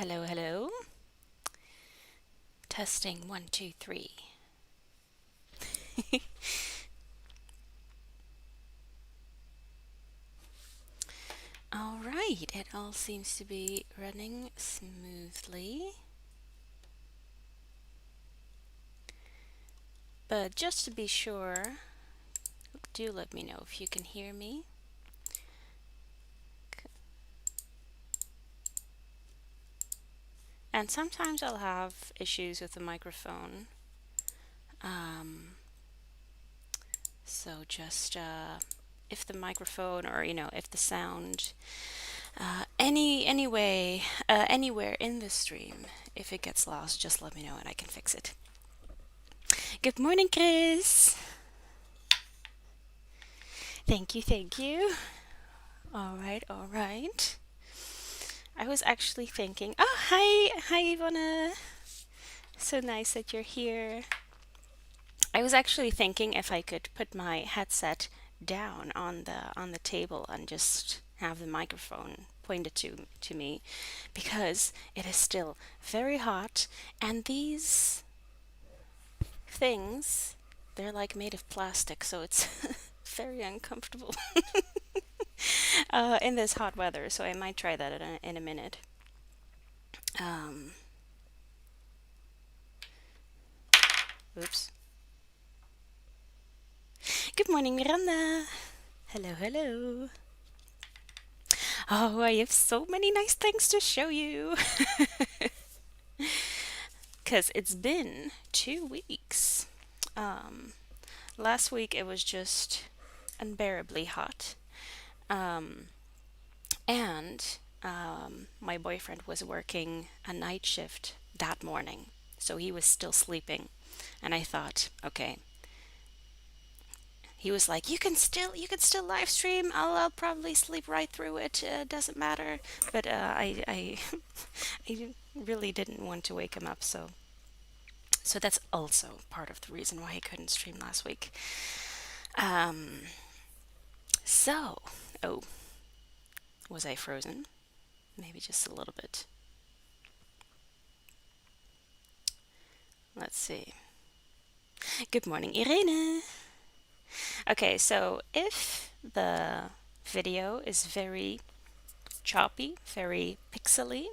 Hello, hello. Testing one, two, three. All right, it all seems to be running smoothly. But just to be sure, do let me know if you can hear me. And sometimes I'll have issues with the microphone. Um, so just if the microphone or if the sound anywhere in the stream, if it gets lost, just let me know and I can fix it. Good morning, Chris. Thank you, thank you. All right, all right. I was actually thinking, oh, hi, Ivana. So nice that you're here. I was actually thinking if I could put my headset down on the table and just have the microphone pointed to me because it is still very hot and these things they're like made of plastic so it's very uncomfortable in this hot weather, so I might try that in a minute. Um, oops. Good morning, Miranda. Hello, hello. Oh, I have so many nice things to show you. Because it's been 2 weeks. Um, Last week it was just unbearably hot. Um, and my boyfriend was working a night shift that morning, so he was still sleeping. And I thought, okay, he was like, you can still live stream. I'll probably sleep right through it. Doesn't matter. But I really didn't want to wake him up. So that's also part of the reason why I couldn't stream last week. Um, so oh, was I frozen? Maybe just a little bit. Let's see. Good morning, Irene. Okay, so if the video is very choppy, very pixely,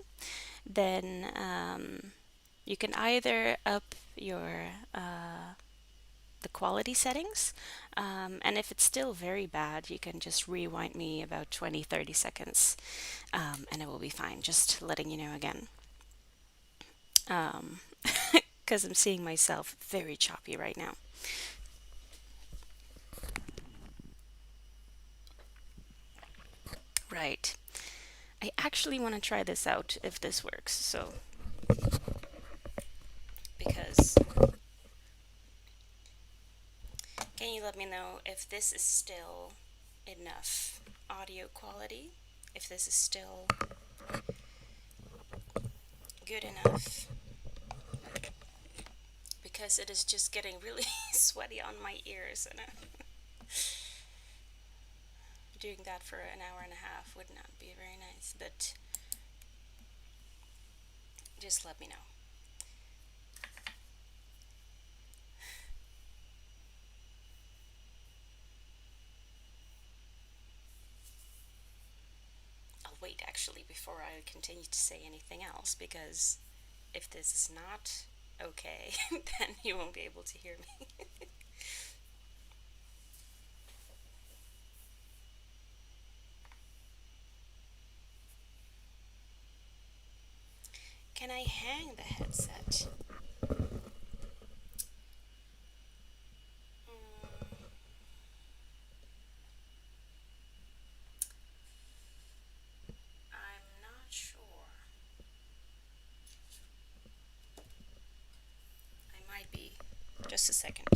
then you can either up your the quality settings, and if it's still very bad, you can just rewind me about 20-30 seconds, and it will be fine. Just letting you know again. Um, because I'm seeing myself very choppy right now. Right. I actually want to try this out if this works. So, because can you let me know if this is still enough audio quality? If this is still good enough? Because it is just getting really sweaty on my ears, and doing that for an hour and a half would not be very nice. But just let me know. I'll wait actually before I continue to say anything else because if this is not okay, then you won't be able to hear me. Can I hang the headset? Mm, I'm not sure. I might be. Just a second.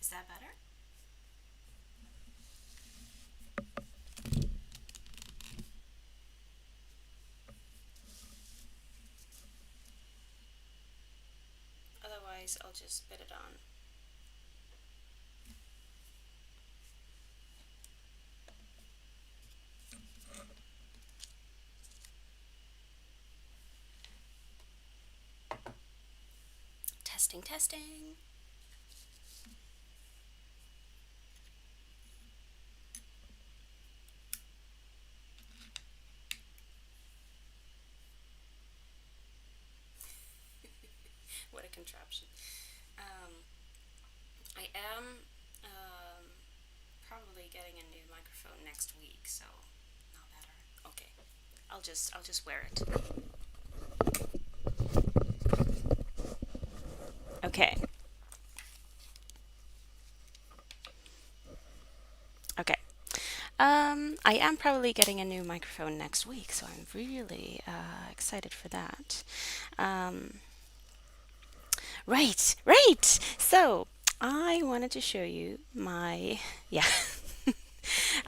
Is that better? otherwise I'll just put it on. Testing, testing. What a contraption. Um, I am um, probably getting a new microphone next week, so not better. Okay, I'll just wear it. Okay. Okay. I am probably getting a new microphone next week, so I'm really excited for that. Um, right, right. So I wanted to show you my yeah.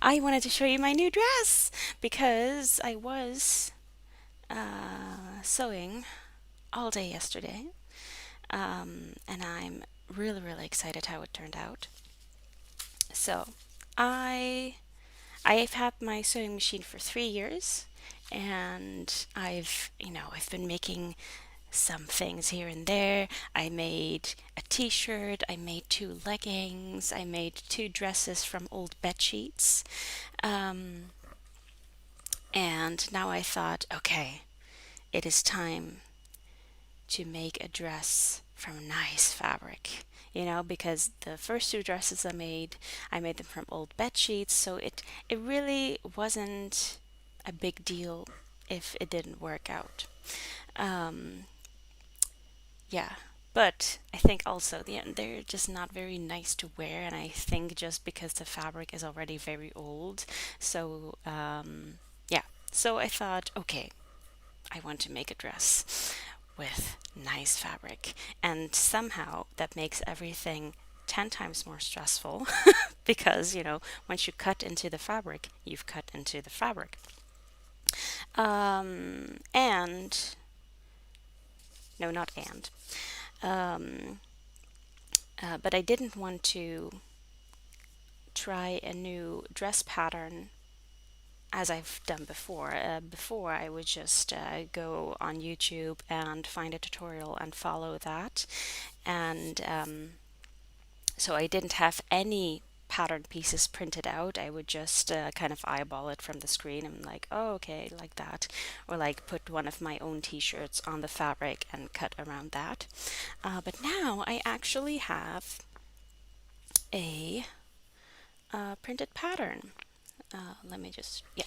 I wanted to show you my new dress because I was sewing all day yesterday, and I'm really, really excited how it turned out. So, I I've had my sewing machine for 3 years, and I've been making some things here and there. I made a t-shirt, I made two leggings, I made two dresses from old bed sheets. Um, and now I thought, okay, it is time to make a dress from nice fabric. Because the first two dresses I made them from old bed sheets, so it really wasn't a big deal if it didn't work out. Um, yeah, but I think also they're just not very nice to wear, and I think just because the fabric is already very old, so yeah. So I thought, okay, I want to make a dress with nice fabric. And somehow that makes everything 10 times more stressful because, once you cut into the fabric, you've cut into the fabric. And, no, not and. Um, but I didn't want to try a new dress pattern as I've done before. Before, I would just go on YouTube and find a tutorial and follow that. And so I didn't have any pattern pieces printed out. I would just kind of eyeball it from the screen and like, oh, okay, like that. Or like put one of my own t-shirts on the fabric and cut around that. But now I actually have a printed pattern. Let me just, yeah.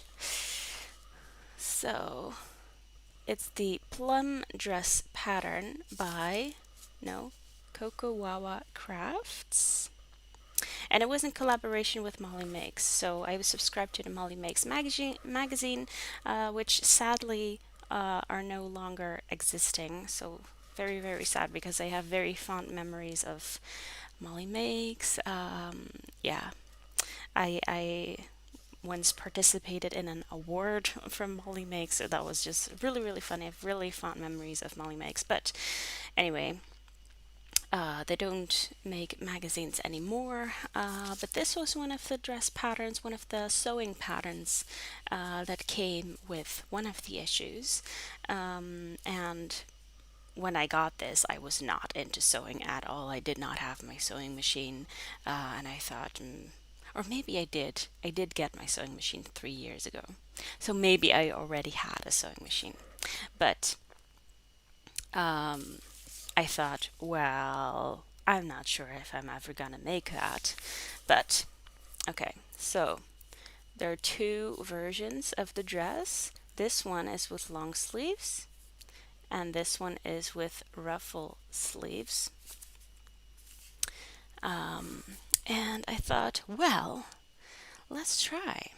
So it's the Plum Dress pattern by, no, Coco Wawa Crafts. And it was in collaboration with Molly Makes. So I was subscribed to the Molly Makes magazine, which sadly are no longer existing. So very, very sad because I have very fond memories of Molly Makes. Yeah, I once participated in an award from Molly Makes. So that was just really, really funny. I have really fond memories of Molly Makes. But anyway, they don't make magazines anymore, but this was one of the dress patterns, one of the sewing patterns that came with one of the issues. And when I got this, I was not into sewing at all. I did not have my sewing machine, and I thought, or maybe I did. I did get my sewing machine 3 years ago, so maybe I already had a sewing machine. But um, I thought, well, I'm not sure if I'm ever gonna make that. But okay, so there are two versions of the dress. This one is with long sleeves, and this one is with ruffle sleeves. Um, and I thought, well, let's try.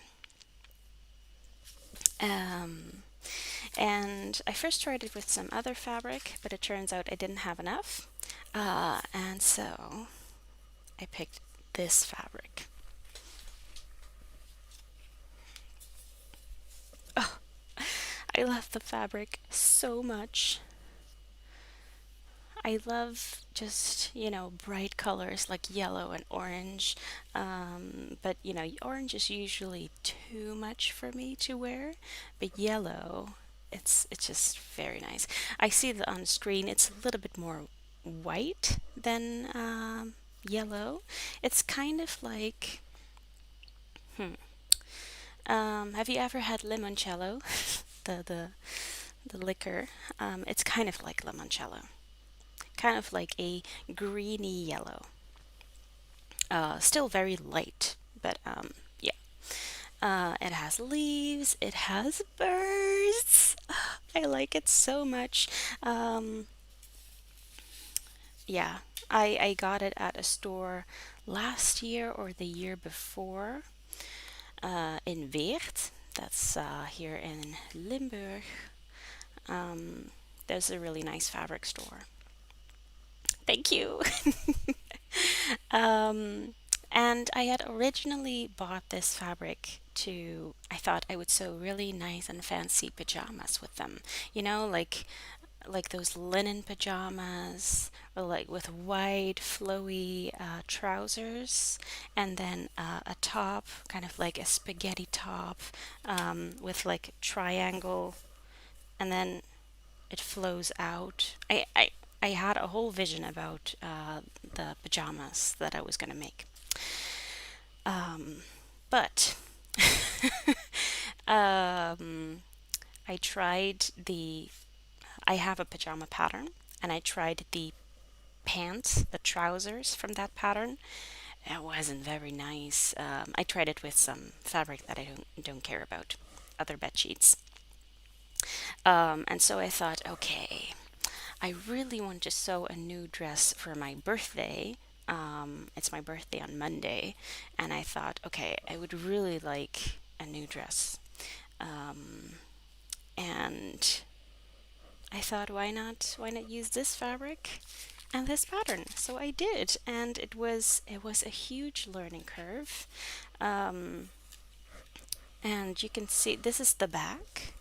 Um, and I first tried it with some other fabric, but it turns out I didn't have enough. And so I picked this fabric. Oh, I love the fabric so much. I love just, bright colors like yellow and orange. But, orange is usually too much for me to wear, but yellow, it's just very nice. I see that on screen it's a little bit more white than yellow. It's kind of like, hmm, have you ever had limoncello? the the the liquor. It's kind of like limoncello, kind of like a greeny yellow. Still very light, but yeah. It has leaves. It has birds. I like it so much. Um, yeah, I got it at a store last year or the year before in Weert. That's here in Limburg. Um, there's a really nice fabric store. Thank you. Um, and I had originally bought this fabric to, I thought I would sew really nice and fancy pajamas with them. Like those linen pajamas, or like with wide, flowy trousers, and then a top, kind of like a spaghetti top, with like triangle, and then it flows out. I had a whole vision about the pajamas that I was going to make. Um, but um, I tried the, I have a pajama pattern, and I tried the pants, the trousers from that pattern. It wasn't very nice. I tried it with some fabric that I don't care about, other bed sheets. And so I thought, okay, I really want to sew a new dress for my birthday. It's my birthday on Monday, and I thought, okay, I would really like a new dress. Um, and I thought, why not? Why not use this fabric and this pattern? So I did, and it was a huge learning curve. Um, and you can see this is the back,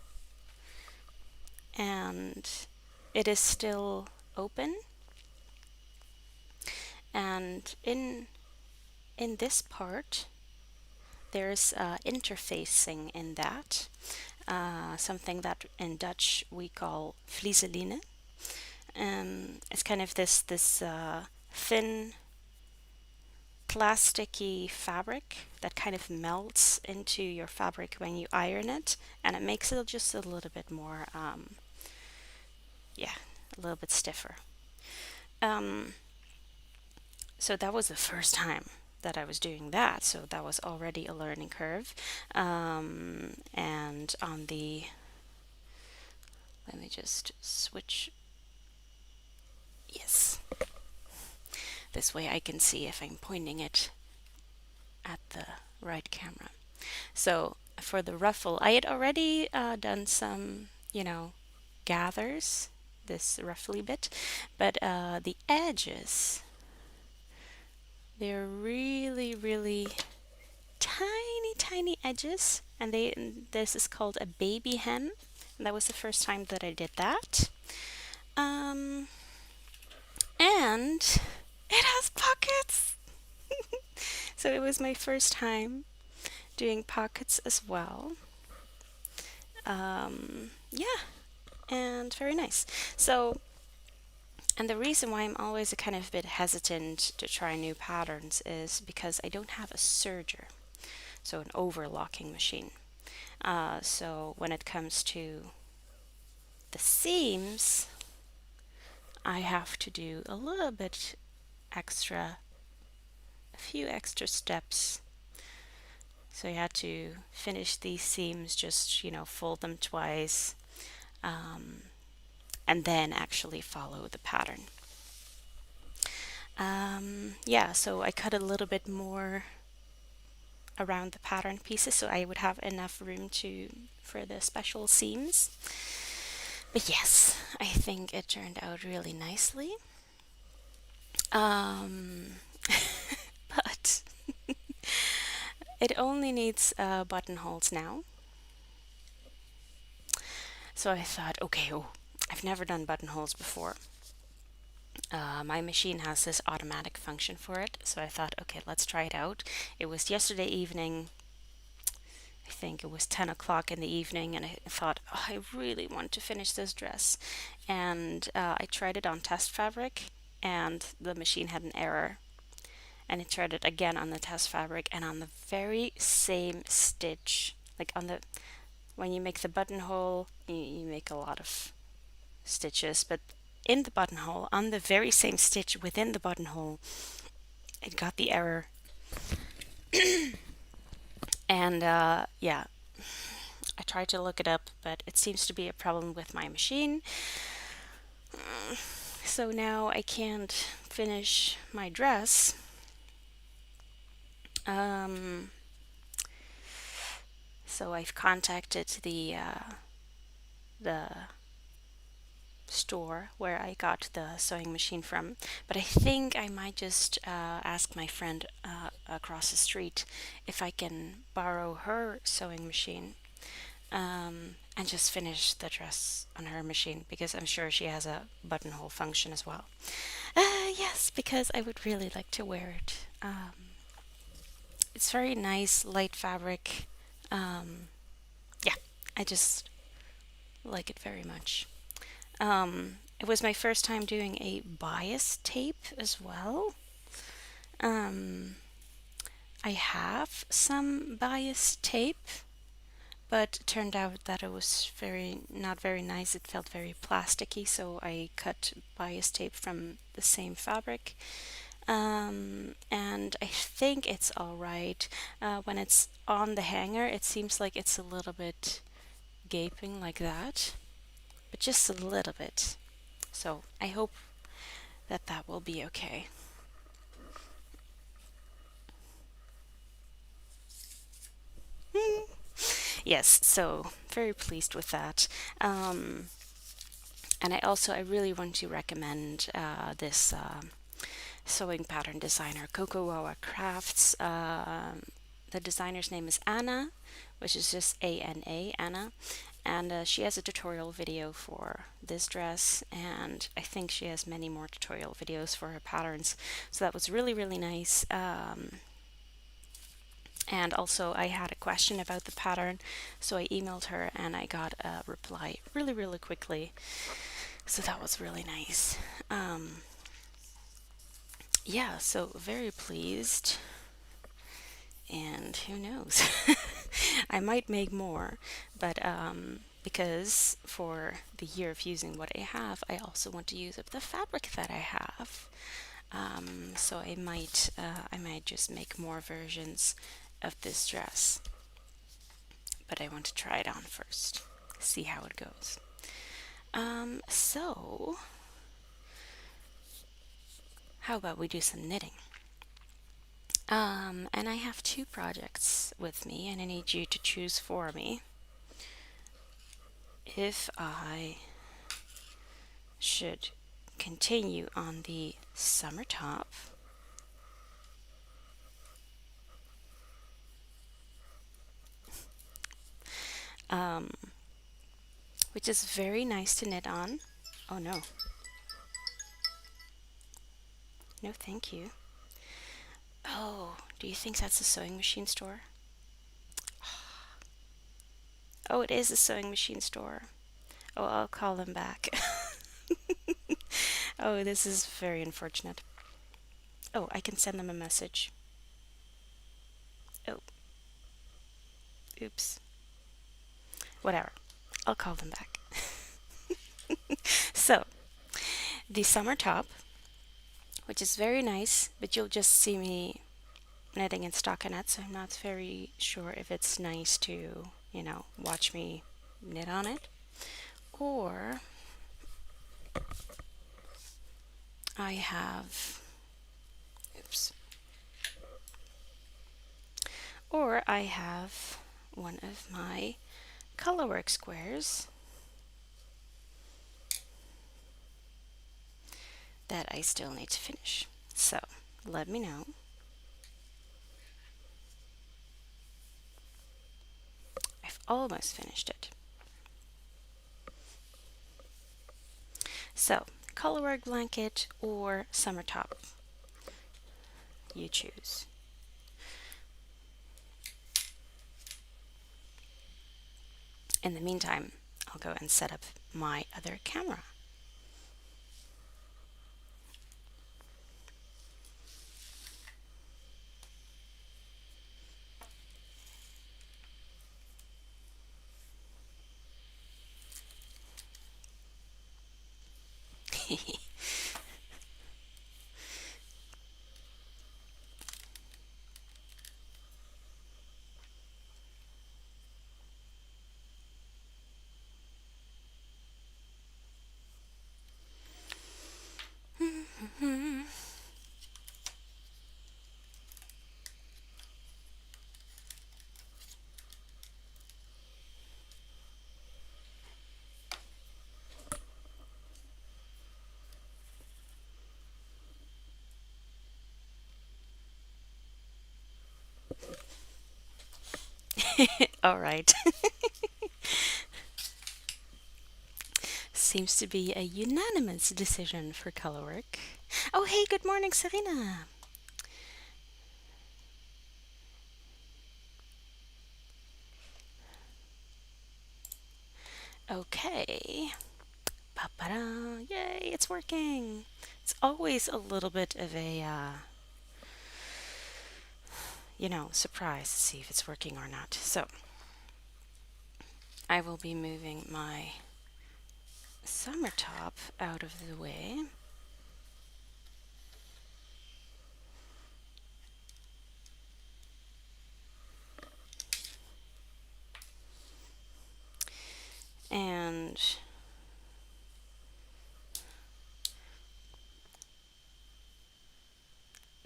and it is still open. And in this part, there's interfacing in that, something that in Dutch we call vliezeline. It's kind of this thin plasticky fabric that kind of melts into your fabric when you iron it, and it makes it just a little bit more, yeah, a little bit stiffer. Um, so that was the first time that I was doing that, so that was already a learning curve. And on the, let me just switch. Yes, this way I can see if I'm pointing it at the right camera. So for the ruffle, I had already done some, gathers, this ruffly bit, but the edges, they're really, really tiny, tiny edges, and this is called a baby hem. And that was the first time that I did that. Um, and it has pockets. So it was my first time doing pockets as well. Yeah, and very nice. So, and the reason why I'm always a kind of bit hesitant to try new patterns is because I don't have a serger, so an overlocking machine. So when it comes to the seams, I have to do a little bit extra, a few extra steps. So I had to finish these seams, just, fold them twice, um, and then actually follow the pattern. Yeah, so I cut a little bit more around the pattern pieces so I would have enough room to for the special seams. But yes, I think it turned out really nicely. Um, but it only needs buttonholes now. So I thought, okay, oh, I've never done buttonholes before. My machine has this automatic function for it, so I thought, okay, let's try it out. It was yesterday evening. I think it was 10 o'clock in the evening, and I thought, oh, I really want to finish this dress. And I tried it on test fabric, and the machine had an error. And I tried it again on the test fabric, and on the very same stitch, like on the when you make the buttonhole, you make a lot of stitches, but in the buttonhole, on the very same stitch within the buttonhole, it got the error. And yeah, I tried to look it up, but it seems to be a problem with my machine. So now I can't finish my dress. Um, so I've contacted the store where I got the sewing machine from, but I think I might just ask my friend across the street if I can borrow her sewing machine, and just finish the dress on her machine because I'm sure she has a buttonhole function as well. Yes, because I would really like to wear it. It's very nice, light fabric. Yeah, I just like it very much. It was my first time doing a bias tape as well. Um, I have some bias tape, but it turned out that it was not very nice. It felt very plasticky, so I cut bias tape from the same fabric. And I think it's all right. When it's on the hanger, it seems like it's a little bit gaping like that, but just a little bit. So I hope that that will be okay. Yes, so very pleased with that. And I really want to recommend this sewing pattern designer, Cocoa Crafts. The designer's name is Anna, which is just ANA, Anna. And she has a tutorial video for this dress, and I think she has many more tutorial videos for her patterns. So that was really, really nice. And also, I had a question about the pattern, so I emailed her and I got a reply really, really quickly. So that was really nice. Yeah, so very pleased. And who knows? I might make more, but because for the year of using what I have, I also want to use up the fabric that I have. So I might just make more versions of this dress, but I want to try it on first, see how it goes. So how about we do some knitting? And I have two projects with me, and I need you to choose for me if I should continue on the summer top um, which is very nice to knit on. Oh no, no thank you. Oh, do you think that's a sewing machine store? Oh, it is a sewing machine store. Oh, I'll call them back. Oh, this is very unfortunate. Oh, I can send them a message. Oh, oops. Whatever. I'll call them back. So, the summer top, which is very nice, but you'll just see me knitting in stockinette, so I'm not very sure if it's nice to, watch me knit on it. Or I have, oops, or I have one of my colorwork squares that I still need to finish. So let me know. I've almost finished it. So colorwork blanket or summer top, you choose. In the meantime, I'll go and set up my other camera. All right. Seems to be a unanimous decision for colorwork. Oh, hey, good morning, Serena. Okay. Ba-ba-da. Yay, it's working. It's always a little bit of a, surprise to see if it's working or not. So, I will be moving my summer top out of the way. And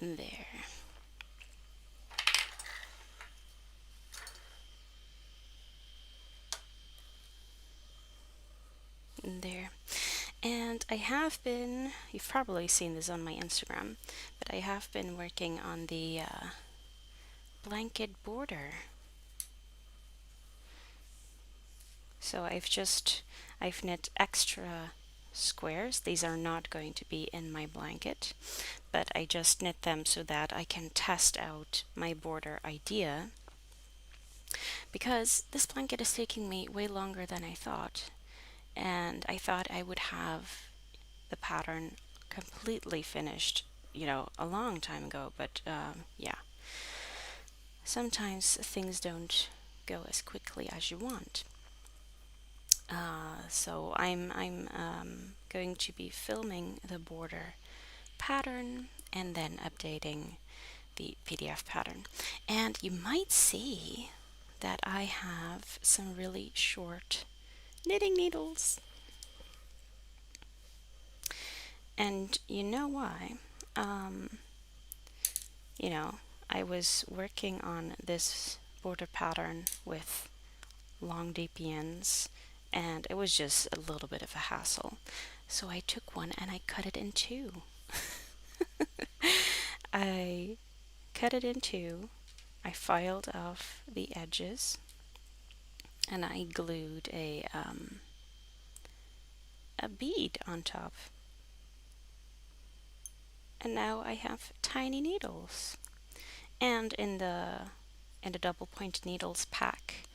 there. There. And I have been, you've probably seen this on my Instagram, but I have been working on the blanket border. So I've knit extra squares. These are not going to be in my blanket, but I just knit them so that I can test out my border idea, because this blanket is taking me way longer than I thought, and I thought I would have the pattern completely finished, a long time ago, but yeah, sometimes things don't go as quickly as you want. So I'm going to be filming the border pattern and then updating the PDF pattern. And you might see that I have some really short knitting needles. And you know why? Um, you know, I was working on this border pattern with long DPNs, and it was just a little bit of a hassle. So I took one and I cut it in two. I cut it in two, I filed off the edges, and I glued a bead on top. And now I have tiny needles. And in the double point needles pack,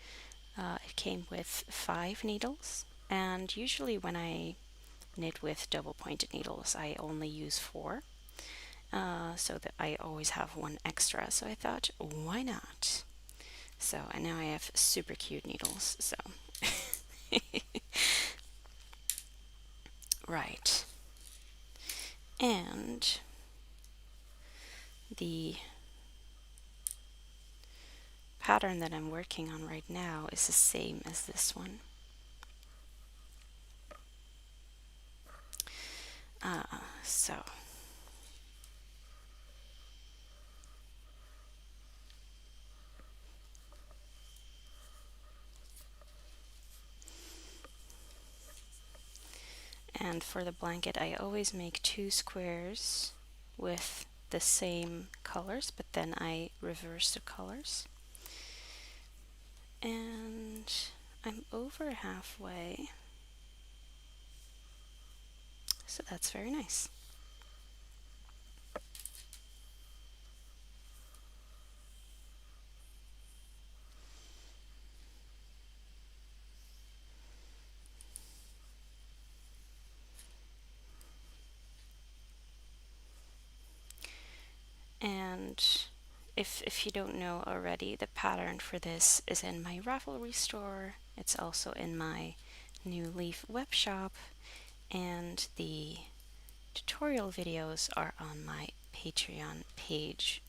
it came with 5 needles. And usually when I knit with double pointed needles, I only use 4. So that I always have one extra. So I thought, why not? So, and now I have super cute needles. So, right. And the pattern that I'm working on right now is the same as this one. So and for the blanket, I always make 2 squares with the same colors, but then I reverse the colors. And I'm over halfway. So that's very nice. And if you don't know already, the pattern for this is in my Ravelry store. It's also in my New Leaf web shop, and the tutorial videos are on my Patreon page.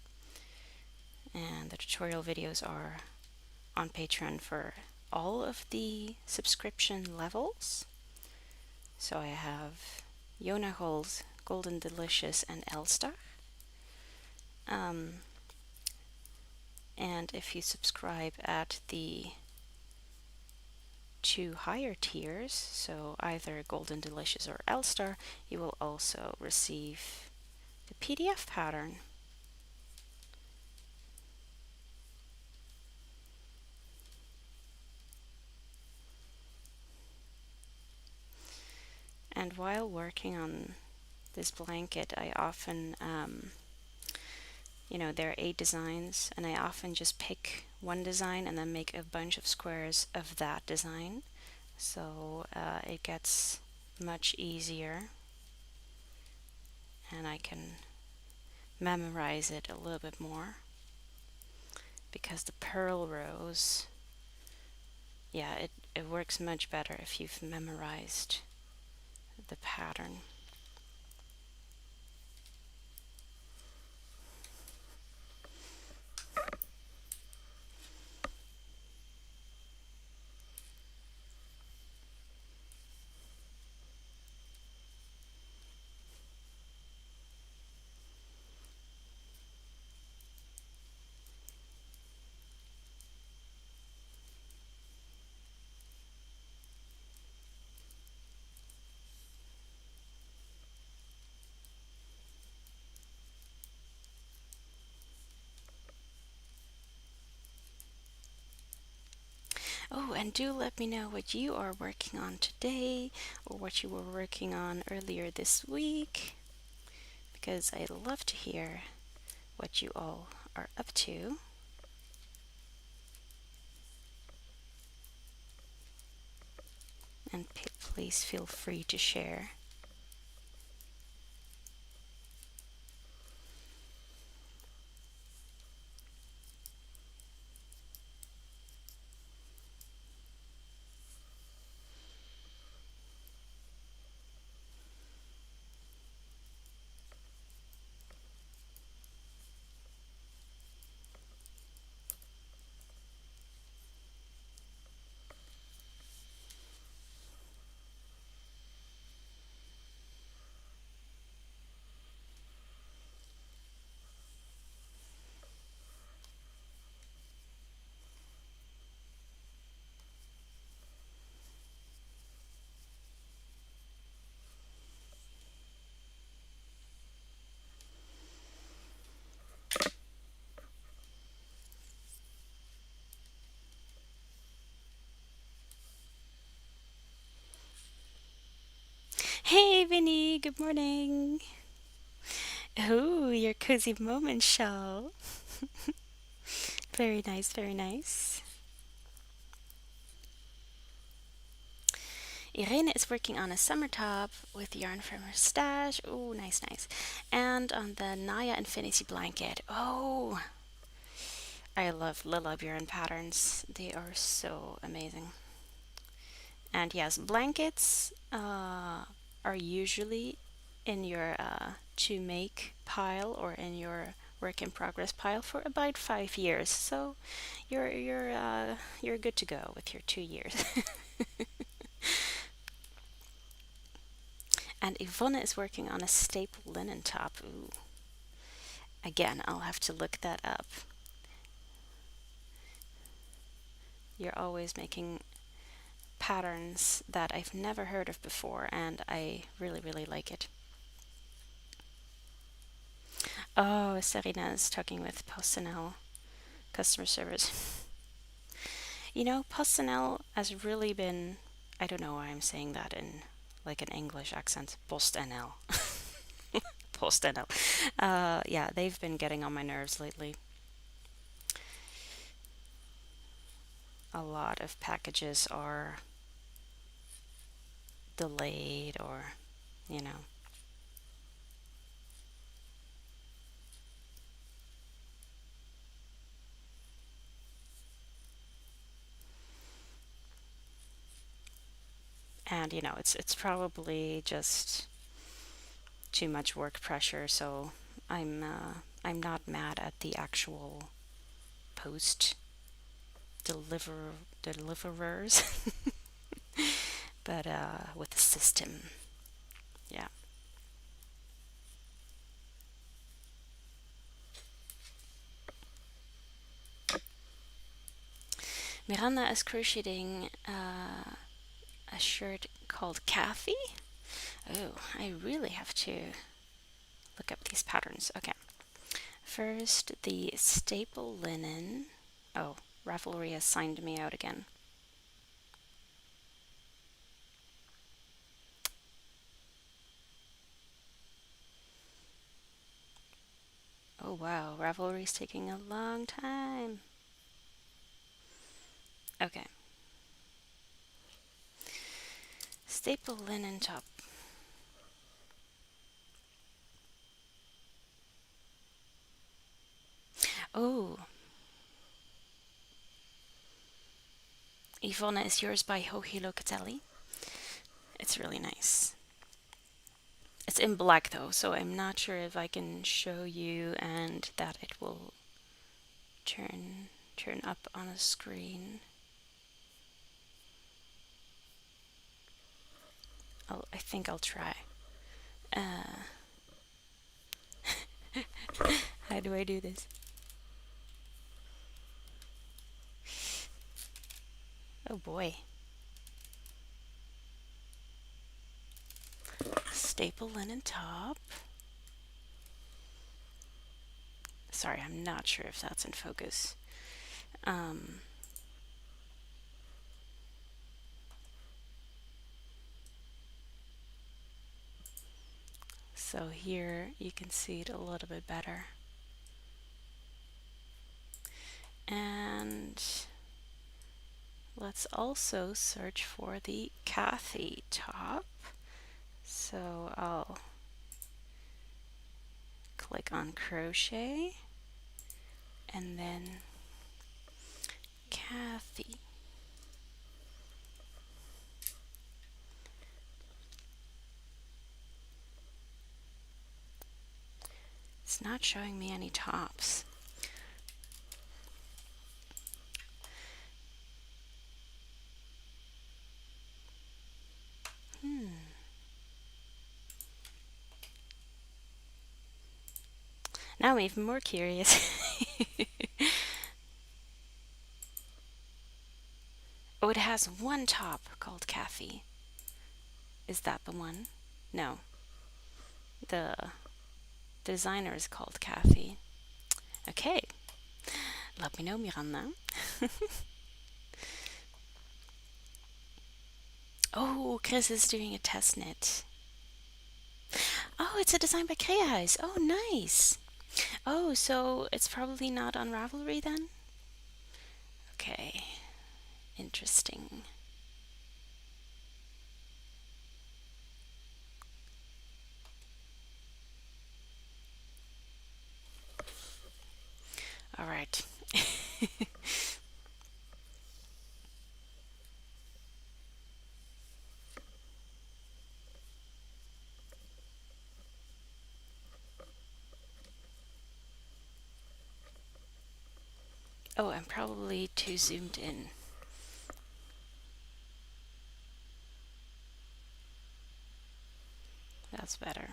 And the tutorial videos are on Patreon for all of the subscription levels. So I have Yona Holz, Golden Delicious, and Elstar. Um, and if you subscribe at the two higher tiers, so either Golden Delicious or Elstar, you will also receive the PDF pattern. And while working on this blanket, I often, there are 8 designs, and I often just pick one design and then make a bunch of squares of that design. So it gets much easier, and I can memorize it a little bit more, because the purl rows, yeah, it works much better if you've memorized the pattern. Oh, and do let me know what you are working on today, or what you were working on earlier this week, because I'd love to hear what you all are up to. And please feel free to share. Hey, Vinny, good morning. Oh, your cozy moment show. Very nice, very nice. Irene is working on a summer top with yarn from her stash. Oh, nice, nice. And on the Naya Infinity blanket. Oh, I love Lila Buren patterns. They are so amazing. And yes, blankets are usually in your to make pile, or in your work in progress pile, for about 5 years. So you're good to go with your 2 years. And Yvonne is working on a staple linen top. Ooh. Again, I'll have to look that up. You're always making patterns that I've never heard of before, and I really, really like it. Oh, Serena is talking with personnel, customer service. Personnel has really been, I don't know why I'm saying that in like an English accent. PostNL. PostNL. Yeah, they've been getting on my nerves lately. A lot of packages are delayed or, you know. And it's probably just too much work pressure, so I'm not mad at the actual post deliver deliverers, but with the system, yeah. Miranda is crocheting a shirt called Kathy. Oh, I really have to look up these patterns. Okay, first the staple linen. Oh, Ravelry has signed me out again. Oh wow, Ravelry's taking a long time. Okay. Staple linen top. Oh, Ivona is yours by Hohi Locatelli. It's really nice. It's in black though, so I'm not sure if I can show you and that it will turn up on a screen. I think I'll try. Uh, how do I do this? Oh boy. Staple linen top. Sorry, I'm not sure if that's in focus. Um, so here you can see it a little bit better. And let's also search for the Kathy top. So I'll click on crochet and then Kathy. It's not showing me any tops. Now I'm even more curious. Oh, it has one top called Kathy. Is that the one? No. The designer is called Kathy. Okay. Let me know, Miranda. Oh, Chris is doing a test knit. Oh, it's a design by Creahuis. Oh, nice. Oh, so it's probably not on Ravelry then? Okay. Interesting. All right. Oh, I'm probably too zoomed in. That's better.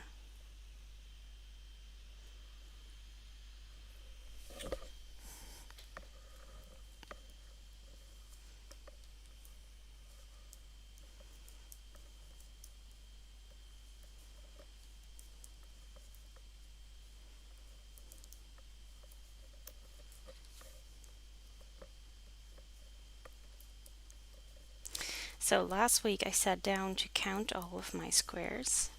So last week I sat down to count all of my squares,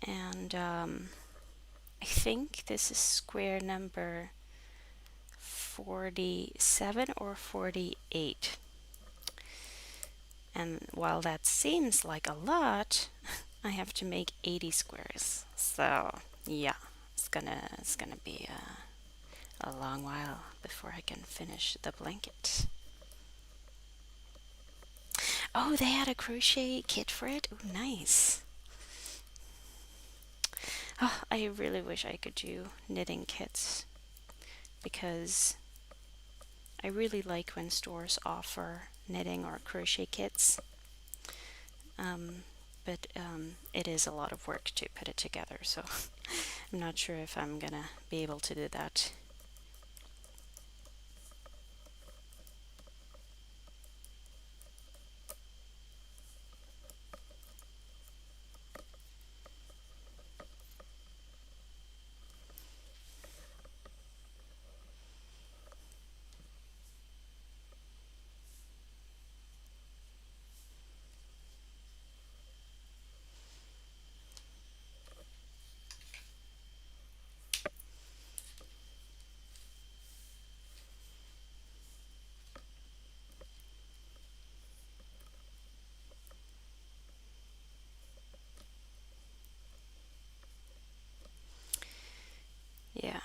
and I think this is square number 47 or 48. And while that seems like a lot, I have to make 80 squares. So yeah, it's gonna be a long while before I can finish the blanket. Oh, they had a crochet kit for it. Oh, nice. Oh, I really wish I could do knitting kits because I really like when stores offer knitting or crochet kits. Um, but it is a lot of work to put it together, so I'm not sure if I'm gonna be able to do that. Yeah,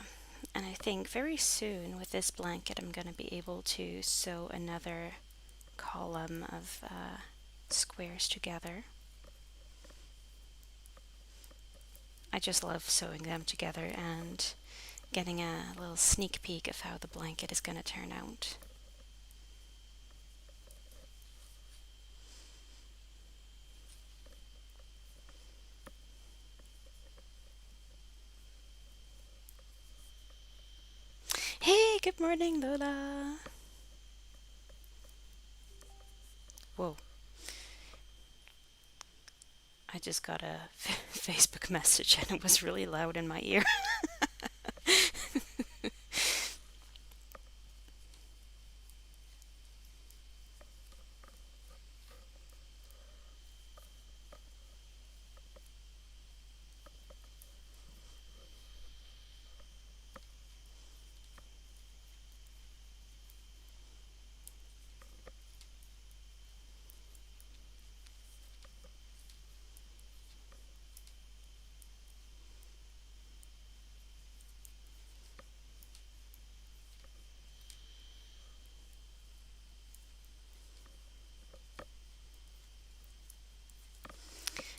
and I think very soon with this blanket I'm gonna be able to sew another column of squares together. I just love sewing them together and getting a little sneak peek of how the blanket is gonna turn out. Hey, good morning, Lola. Whoa, I just got a Facebook message and it was really loud in my ear.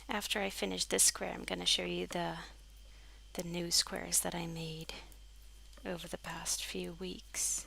After I finish this square, I'm gonna show you the new squares that I made over the past few weeks.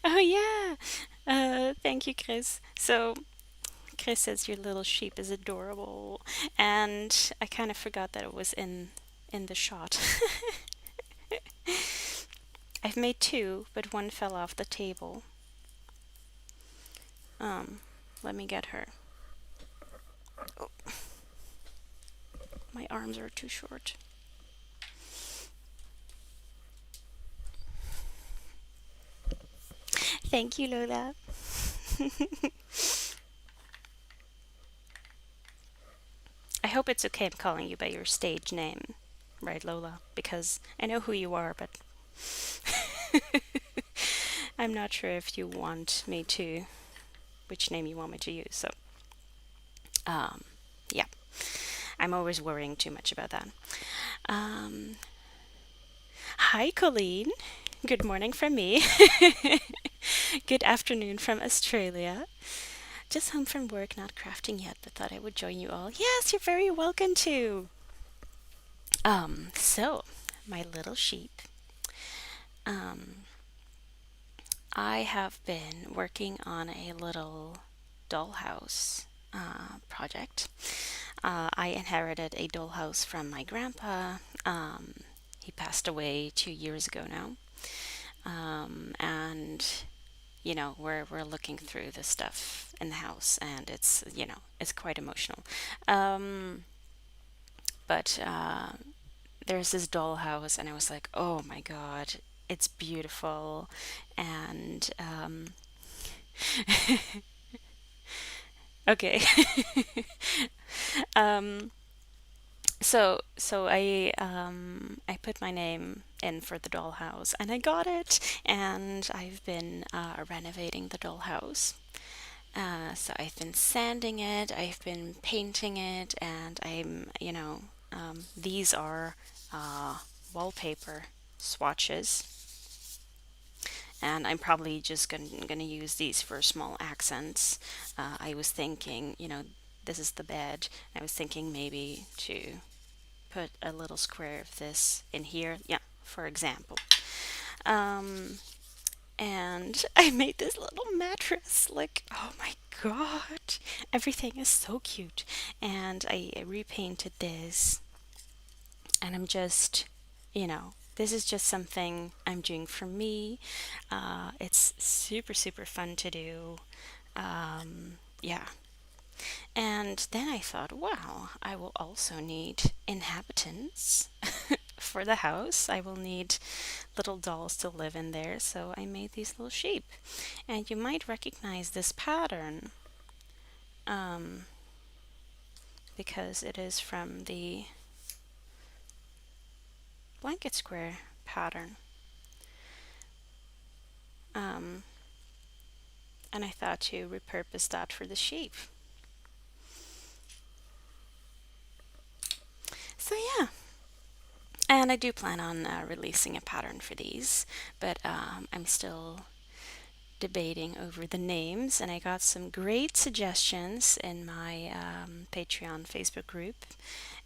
Oh yeah. Thank you, Chris. So Chris says your little sheep is adorable, and I kind of forgot that it was in the shot. I've made two, but one fell off the table. Um, Let me get her. Oh, my arms are too short. Thank you, Lola. I hope it's okay I'm calling you by your stage name, right, Lola? Because I know who you are, but I'm not sure if you want me to, which name you want me to use. So, um, yeah, I'm always worrying too much about that. Um, Hi, Colleen. Good morning from me. Good afternoon from Australia. Just home from work, not crafting yet, but thought I would join you all. Yes, you're very welcome to. So, my little sheep. Um, I have been working on a little dollhouse project. I inherited a dollhouse from my grandpa. He passed away 2 years ago now. And we're looking through the stuff in the house, and it's quite emotional. Um, but there's this dollhouse, and I was like, oh my god, it's beautiful, and okay. um, so I put my name in for the dollhouse, and I got it, and I've been renovating the dollhouse. So I've been sanding it, I've been painting it, and these are wallpaper swatches, and I'm probably just gonna use these for small accents. I was thinking, this is the bed. I was thinking maybe to put a little square of this in here, yeah, for example. Um, and I made this little mattress. Like, oh my god, everything is so cute. And I repainted this, and this is just something I'm doing for me. It's super, super fun to do. Yeah. And then I thought, wow, I will also need inhabitants for the house. I will need little dolls to live in there, so I made these little sheep. And you might recognize this pattern um, because it is from the blanket square pattern. Um, and I thought to repurpose that for the sheep. So yeah, and I do plan on releasing a pattern for these, but I'm still debating over the names, and I got some great suggestions in my Patreon Facebook group,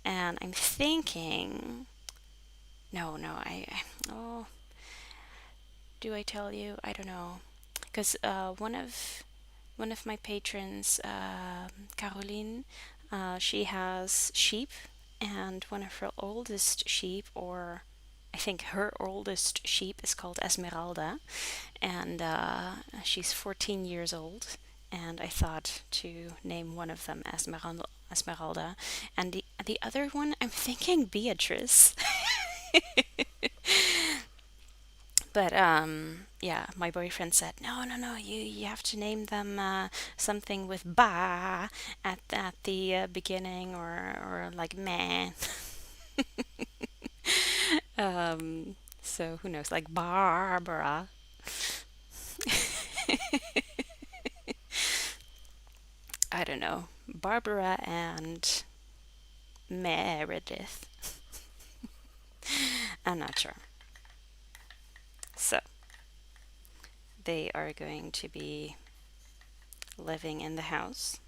and I'm thinking, no, oh, do I tell you? I don't know, because one of my patrons, Caroline, she has sheep, and one of her oldest sheep, or I think her oldest sheep, is called Esmeralda, and she's 14 years old. And I thought to name one of them Esmeralda, and the other one I'm thinking Beatrice. But yeah, my boyfriend said, no, no, no, you have to name them something with ba at the beginning, or like meh. So who knows, like Barbara. I don't know, Barbara and Meredith. I'm not sure. So they are going to be living in the house,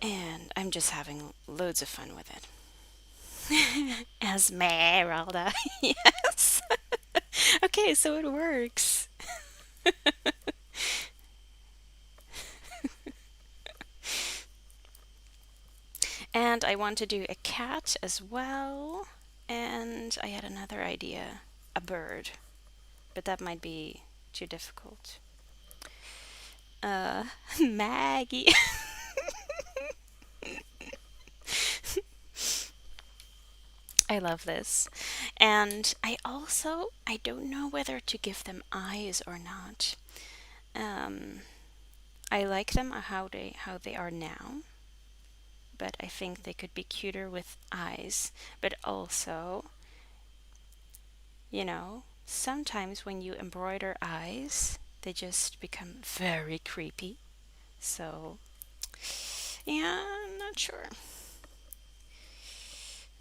and I'm just having loads of fun with it. Esmeralda. Yes. Okay, so it works. And I want to do a cat as well. And I had another idea, a bird, but that might be too difficult. Maggie. I love this. And I don't know whether to give them eyes or not. Um, I like them how they are now, but I think they could be cuter with eyes. But also, sometimes when you embroider eyes, they just become very creepy. So, yeah, I'm not sure.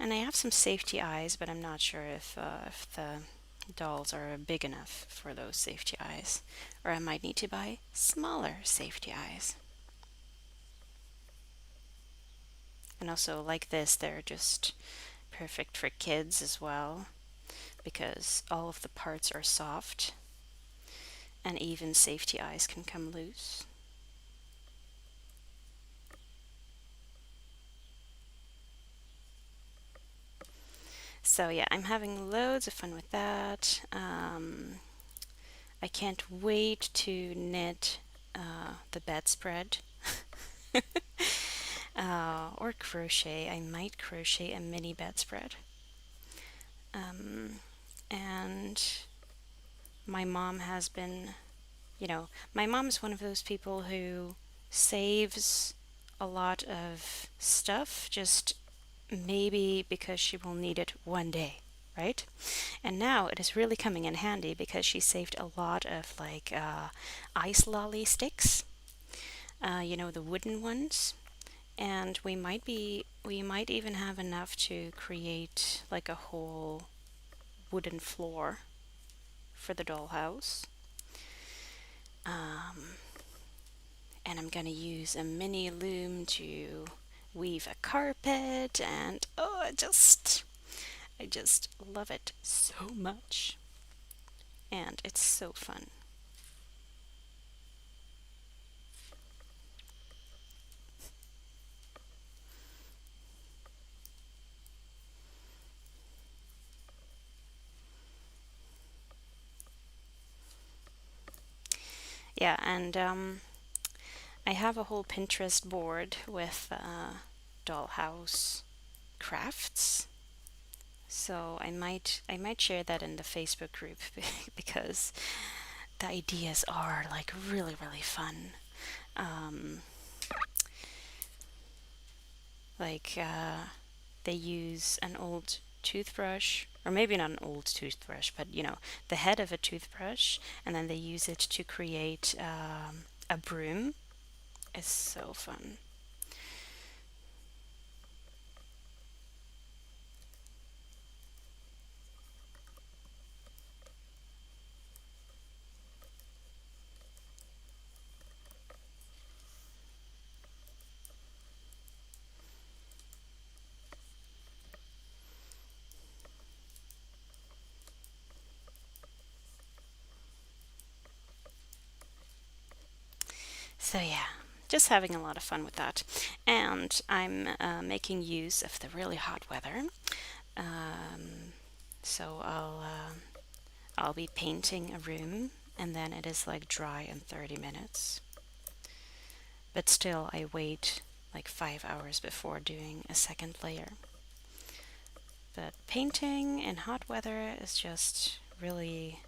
And I have some safety eyes, but I'm not sure if the dolls are big enough for those safety eyes. Or I might need to buy smaller safety eyes. And also, like this, they're just perfect for kids as well because all of the parts are soft and even safety eyes can come loose. So yeah, I'm having loads of fun with that. I can't wait to knit the bedspread or crochet. I might crochet a mini bedspread. Um, and my mom has been, my mom's one of those people who saves a lot of stuff just maybe because she will need it one day, right? And now it is really coming in handy because she saved a lot of like ice lolly sticks, the wooden ones. And we might even have enough to create like a whole wooden floor for the dollhouse. Um, and I'm gonna use a mini loom to weave a carpet, and oh, I just love it so much, and it's so fun. Yeah, and I have a whole Pinterest board with dollhouse crafts. So I might share that in the Facebook group because the ideas are like really really fun. Um, like they use an old toothbrush, or maybe not an old toothbrush, but the head of a toothbrush, and then they use it to create a broom. It's so fun. So yeah, just having a lot of fun with that. And I'm making use of the really hot weather. Um, so I'll be painting a room, and then it is like dry in 30 minutes. But still, I wait like 5 hours before doing a second layer. But painting in hot weather is just really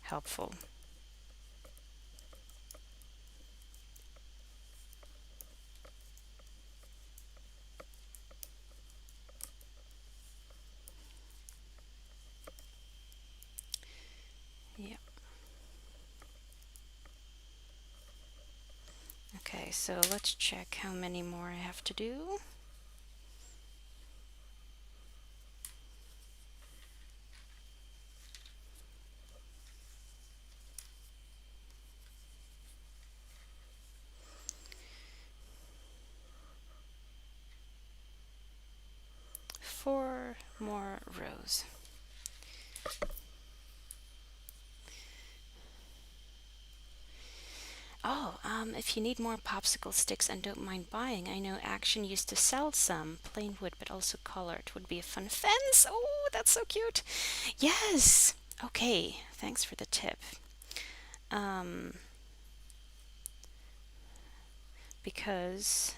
helpful. Yeah. Okay, so let's check how many more I have to do. Four more rows. Oh, if you need more popsicle sticks and don't mind buying, I know Action used to sell some plain wood but also colored. Would be a fun fence. Oh, that's so cute. Yes. Okay, thanks for the tip. Um, because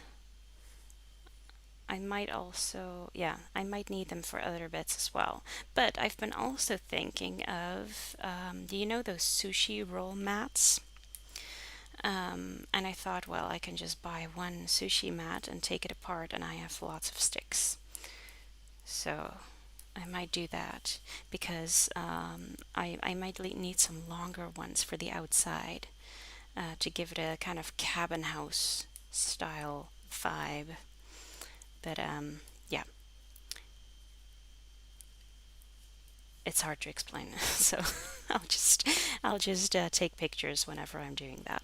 I might also, yeah, I might need them for other bits as well. But I've been also thinking of, do you know those sushi roll mats? And I thought, well, I can just buy one sushi mat and take it apart, and I have lots of sticks. So I might do that because I might need some longer ones for the outside to give it a kind of cabin house style vibe. But yeah, it's hard to explain. So I'll just I'll just take pictures whenever I'm doing that.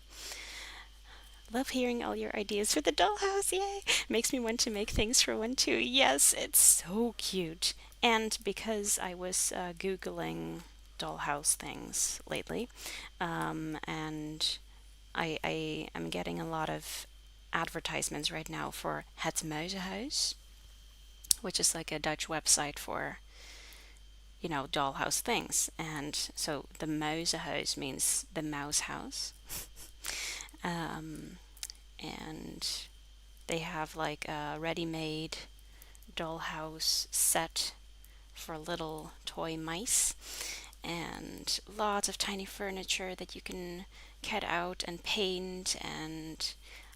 Love hearing all your ideas for the dollhouse. Yay! Makes me want to make things for one too. Yes, it's so cute. And because I was Googling dollhouse things lately, and I am getting a lot of advertisements right now for Het Muizenhuis, which is like a Dutch website for, dollhouse things. And so the Muizenhuis means the mouse house. Um, and they have like a ready-made dollhouse set for little toy mice and lots of tiny furniture that you can cut out and paint and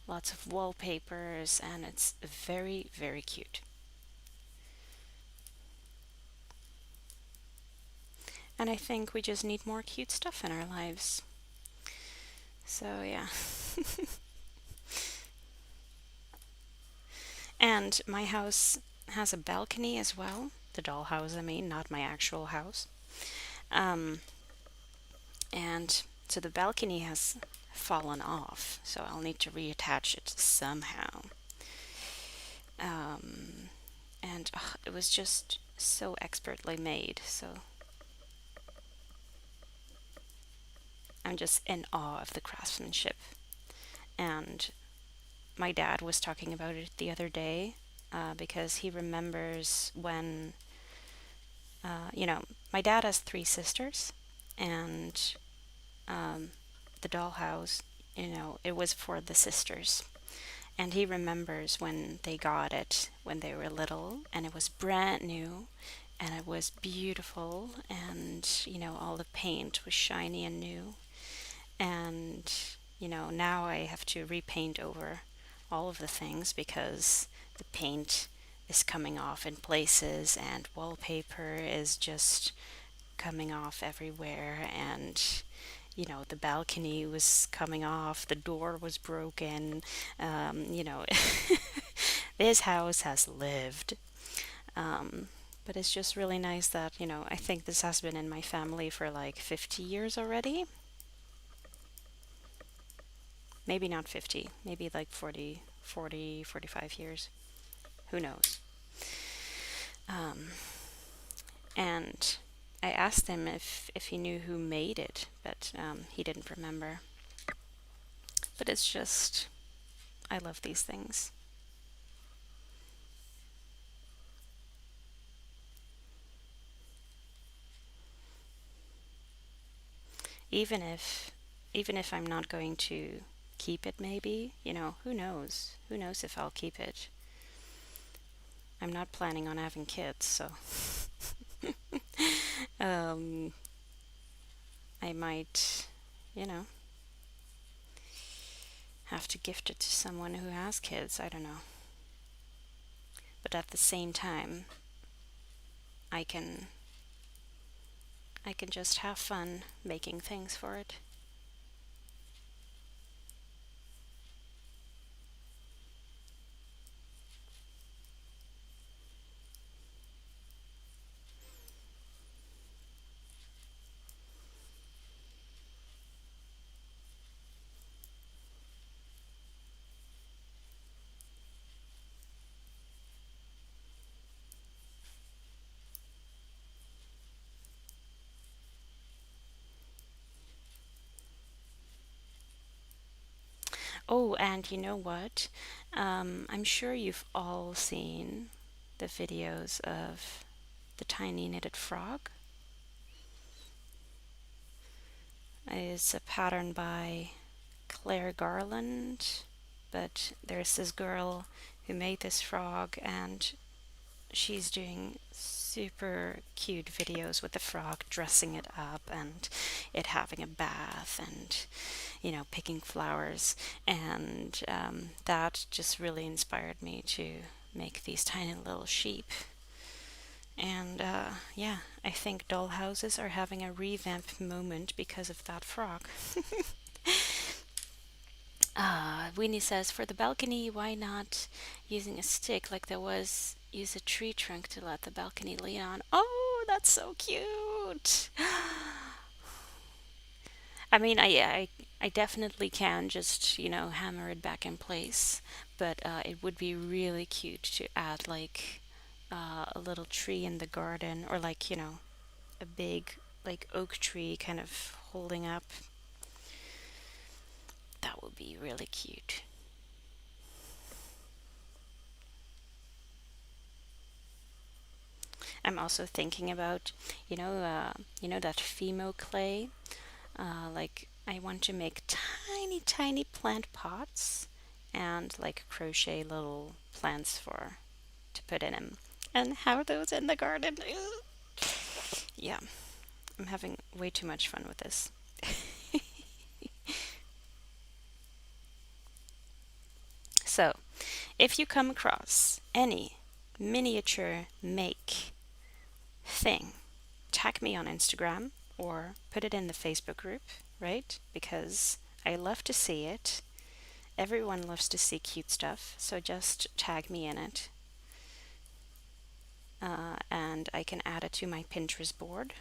lots of wallpapers, and it's very, very cute. And I think we just need more cute stuff in our lives. So, yeah. And my house has a balcony as well. The dollhouse, I mean, not my actual house. Um, and so the balcony has fallen off, so I'll need to reattach it somehow. Um, and it was just so expertly made, so I'm just in awe of the craftsmanship. And my dad was talking about it the other day because he remembers when, my dad has three sisters, and the dollhouse, it was for the sisters. And he remembers when they got it when they were little, and it was brand new, and it was beautiful, and all the paint was shiny and new. And now I have to repaint over all of the things because the paint is coming off in places, and wallpaper is just coming off everywhere, and the balcony was coming off, the door was broken. This house has lived. But it's just really nice that, I think this has been in my family for like 50 years already. Maybe not 50, maybe like 45 years. Who knows? Um, and I asked him if he knew who made it, but he didn't remember. But it's just, I love these things. Even if, even if I'm not going to keep it, maybe, who knows? Who knows if I'll keep it? I'm not planning on having kids, so um, I might, you know, have to gift it to someone who has kids. I don't know. But at the same time, I can I can just have fun making things for it. Oh, and you know what? I'm sure you've all seen the videos of the tiny knitted frog. It's a pattern by Claire Garland, but there's this girl who made this frog, and she's doing super cute videos with the frog, dressing it up and it having a bath, and picking flowers. And that just really inspired me to make these tiny little sheep. And yeah, I think doll houses are having a revamp moment because of that frog. Winnie says, for the balcony, why not using a stick like there was? Use a tree trunk to let the balcony lean on. Oh, that's so cute. out. I mean, I definitely can just, hammer it back in place, but it would be really cute to add like a little tree in the garden, or like, a big like oak tree kind of holding up. That would be really cute. I'm also thinking about, that Fimo clay. Like I want to make tiny, tiny plant pots and like crochet little plants for to put in them and have those in the garden. Yeah, I'm having way too much fun with this. So, if you come across any miniature make thing, tag me on Instagram or put it in the Facebook group, right? Because I love to see it. Everyone loves to see cute stuff, so just tag me in it, and I can add it to my Pinterest board,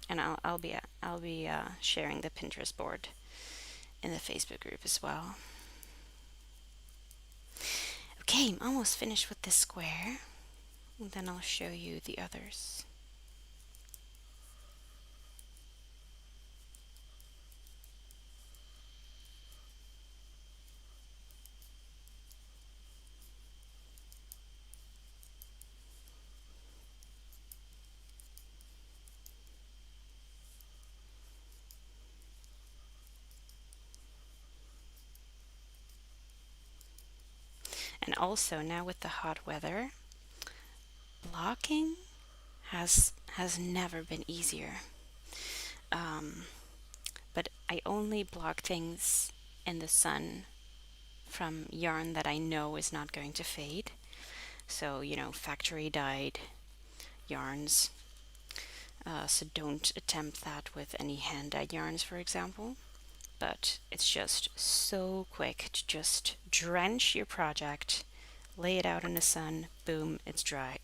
and I'll be sharing the Pinterest board in the Facebook group as well. Okay, I'm almost finished with this square, and then I'll show you the others. And also now with the hot weather, blocking has never been easier. Um, but I only block things in the sun from yarn that I know is not going to fade. So, factory dyed yarns. So don't attempt that with any hand dyed yarns, for example. But it's just so quick to just drench your project, lay it out in the sun, boom, it's dry.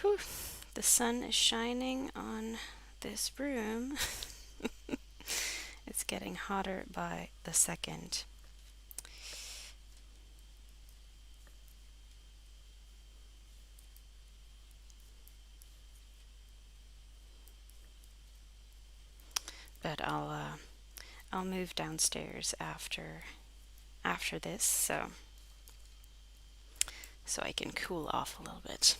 Whew, the sun is shining on this room. It's getting hotter by the second. But I'll move downstairs after this, so I can cool off a little bit.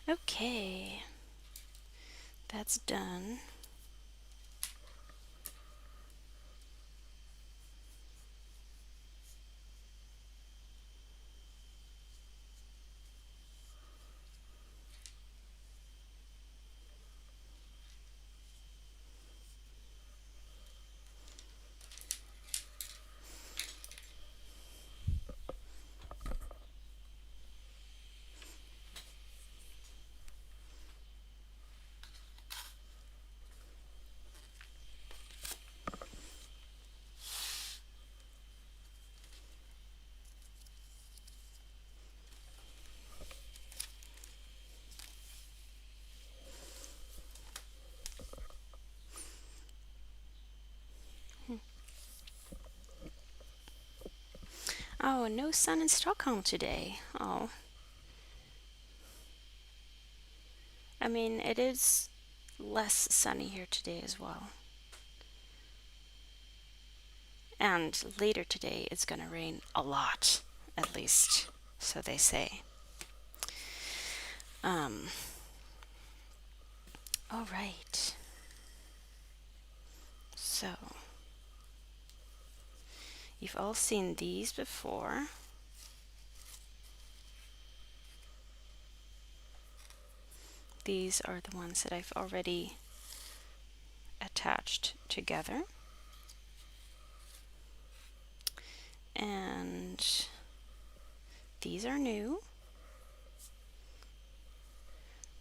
Okay, that's done. Oh, no sun in Stockholm today. Oh, I mean, it is less sunny here today as well. And later today, it's gonna rain a lot, at least, so they say. Um, all right. So, you've all seen these before. These are the ones that I've already attached together. And these are new.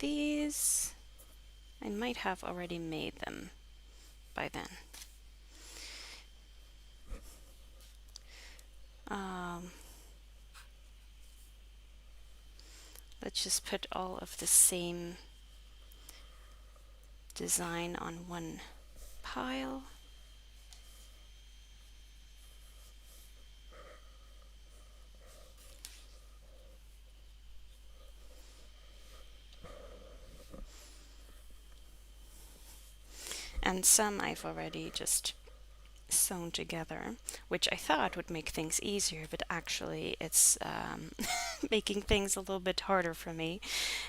These, I might have already made them by then. Um, let's just put all of the same design on one pile. And some I've already just sewn together, which I thought would make things easier, but actually it's making things a little bit harder for me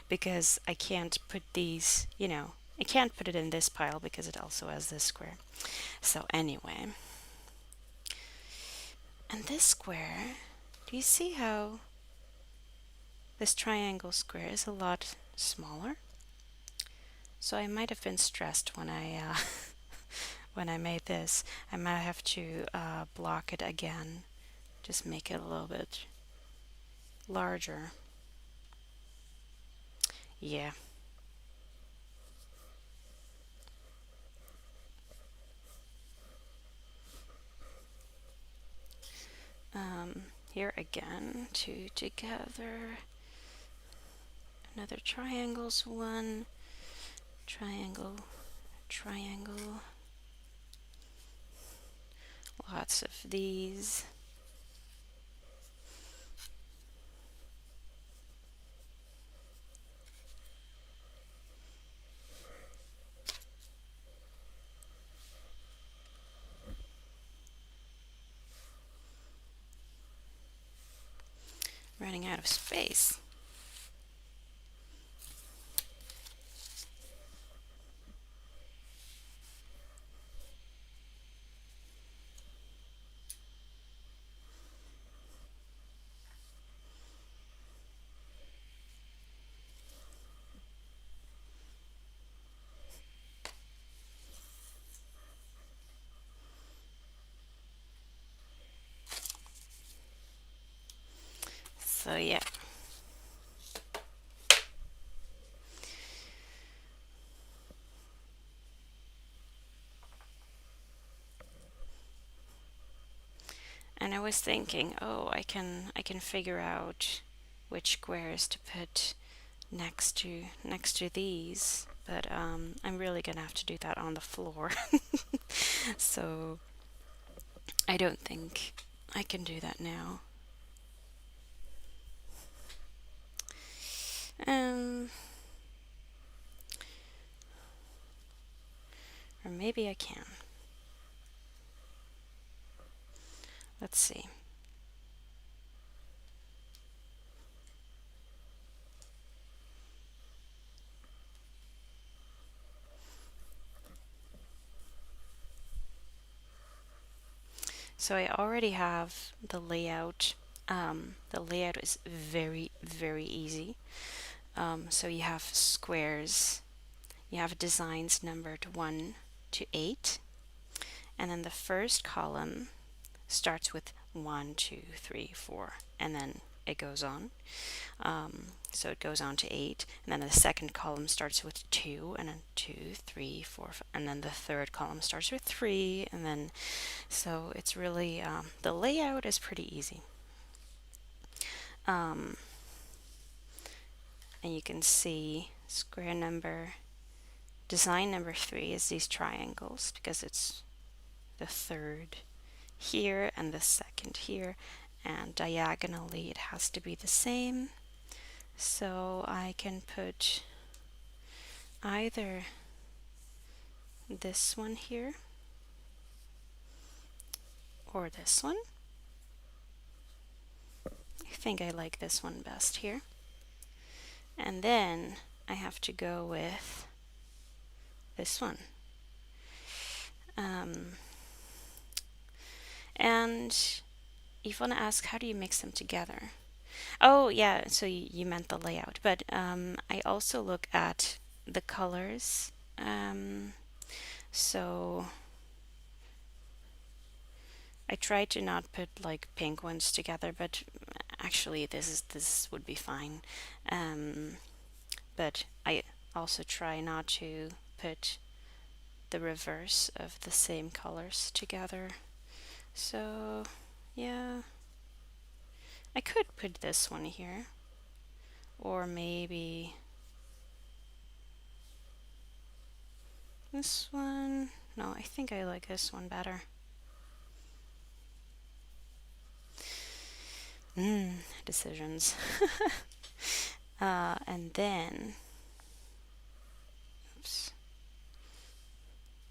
because I can't put these, I can't put it in this pile because it also has this square. So anyway, and this square, do you see how this triangle square is a lot smaller? So I might have been stressed when I when I made this. I might have to block it again, just make it a little bit larger. Yeah. Here again, two together, another triangles one, triangle, triangle, lots of these. Running out of space. So yeah. And I was thinking, oh, I can figure out which squares to put next to these, but I'm really gonna have to do that on the floor. So I don't think I can do that now. Um, or maybe I can. Let's see. So I already have the layout. The layout is very, very easy. So you have squares, you have designs numbered 1 to 8, and then the first column starts with 1, 2, 3, 4, and then it goes on. So it goes on to 8, and then the second column starts with 2, and then 2, 3, 4, and then the third column starts with 3, and then so it's really the layout is pretty easy. And you can see design number 3 is these triangles because it's the third here and the second here, and diagonally it has to be the same. So I can put either this one here or this one. I think I like this one best here. And then I have to go with this one. And you want to ask, how do you mix them together? Oh, yeah, so you meant the layout. But I also look at the colors. So I try to not put like pink ones together, but actually this would be fine. But I also try not to put the reverse of the same colors together. So yeah, I could put this one here, or maybe this one. No, I think I like this one better. Decisions. And then, oops,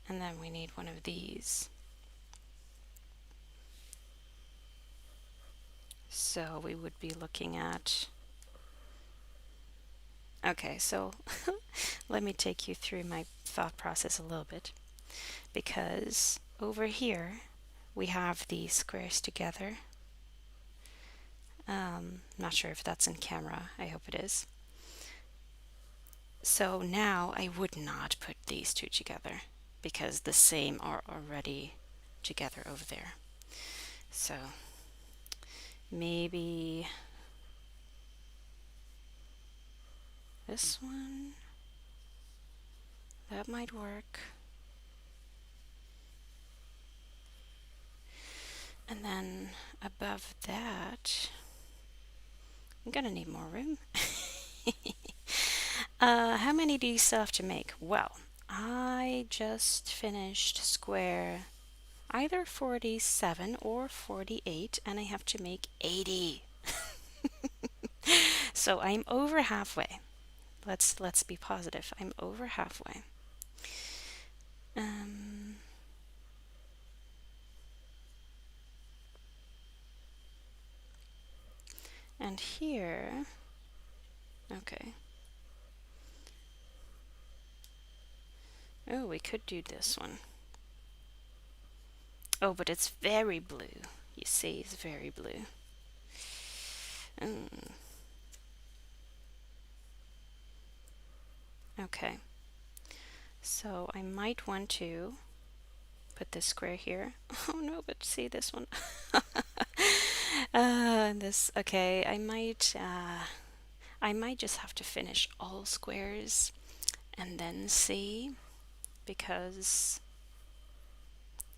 and then we need one of these. So we would be looking at, okay, so let me take you through my thought process a little bit, because over here we have these squares together. Not sure if that's in camera, I hope it is. So now I would not put these two together because the same are already together over there. So maybe this one, that might work. And then above that, I'm gonna need more room. How many do you still have to make? Well, I just finished square either 47 or 48, and I have to make 80. So I'm over halfway. Let's be positive. I'm over halfway. And here, okay. Oh, we could do this one. Oh, but it's very blue. You see, it's very blue. Okay. So I might want to put this square here. Oh no, but see this one. This, okay, I might just have to finish all squares and then see, because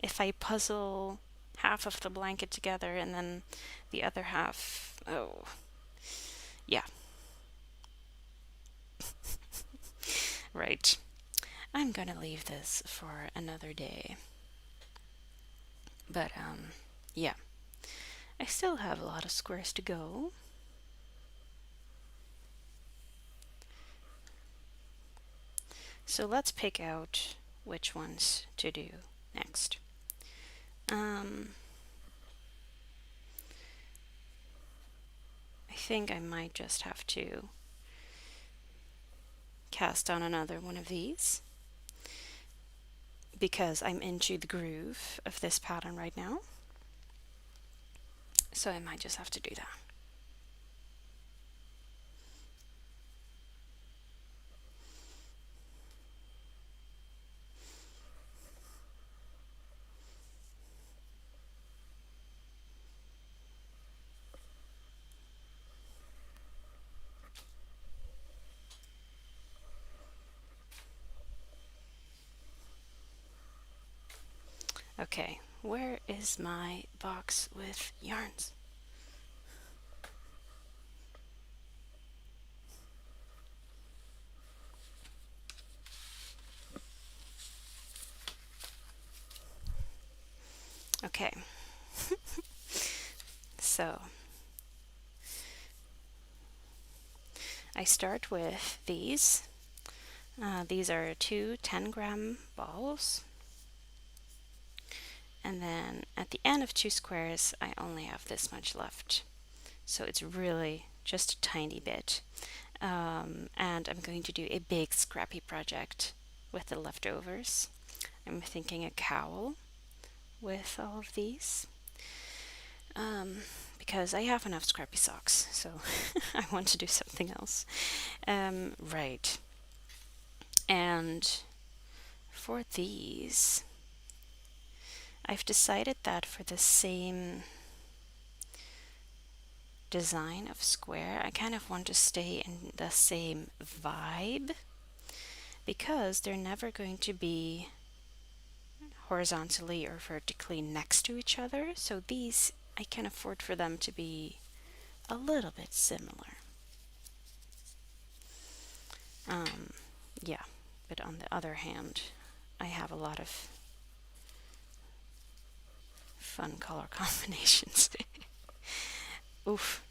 if I puzzle half of the blanket together and then the other half, oh, yeah. Right. I'm gonna leave this for another day. But, yeah. I still have a lot of squares to go. So let's pick out which ones to do next. I think I might just have to cast on another one of these because I'm into the groove of this pattern right now. So I might just have to do that. Okay, where is my box with yarns? Okay, so I start with these. These are two 10-gram balls. And then at the end of 2 squares, I only have this much left. So it's really just a tiny bit. And I'm going to do a big scrappy project with the leftovers. I'm thinking a cowl with all of these. Because I have enough scrappy socks, so I want to do something else. Right. And for these, I've decided that for the same design of square, I kind of want to stay in the same vibe because they're never going to be horizontally or vertically next to each other. So these, I can afford for them to be a little bit similar. Yeah, but on the other hand, I have a lot of fun color combinations. Oof.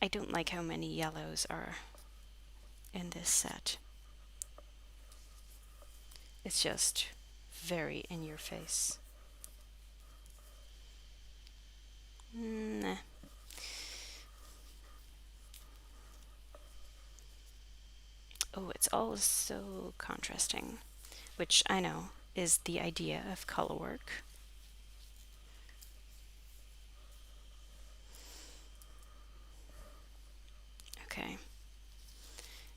I don't like how many yellows are in this set. It's just very in your face. Nah. Oh, it's all so contrasting, which I know is the idea of color work. Okay.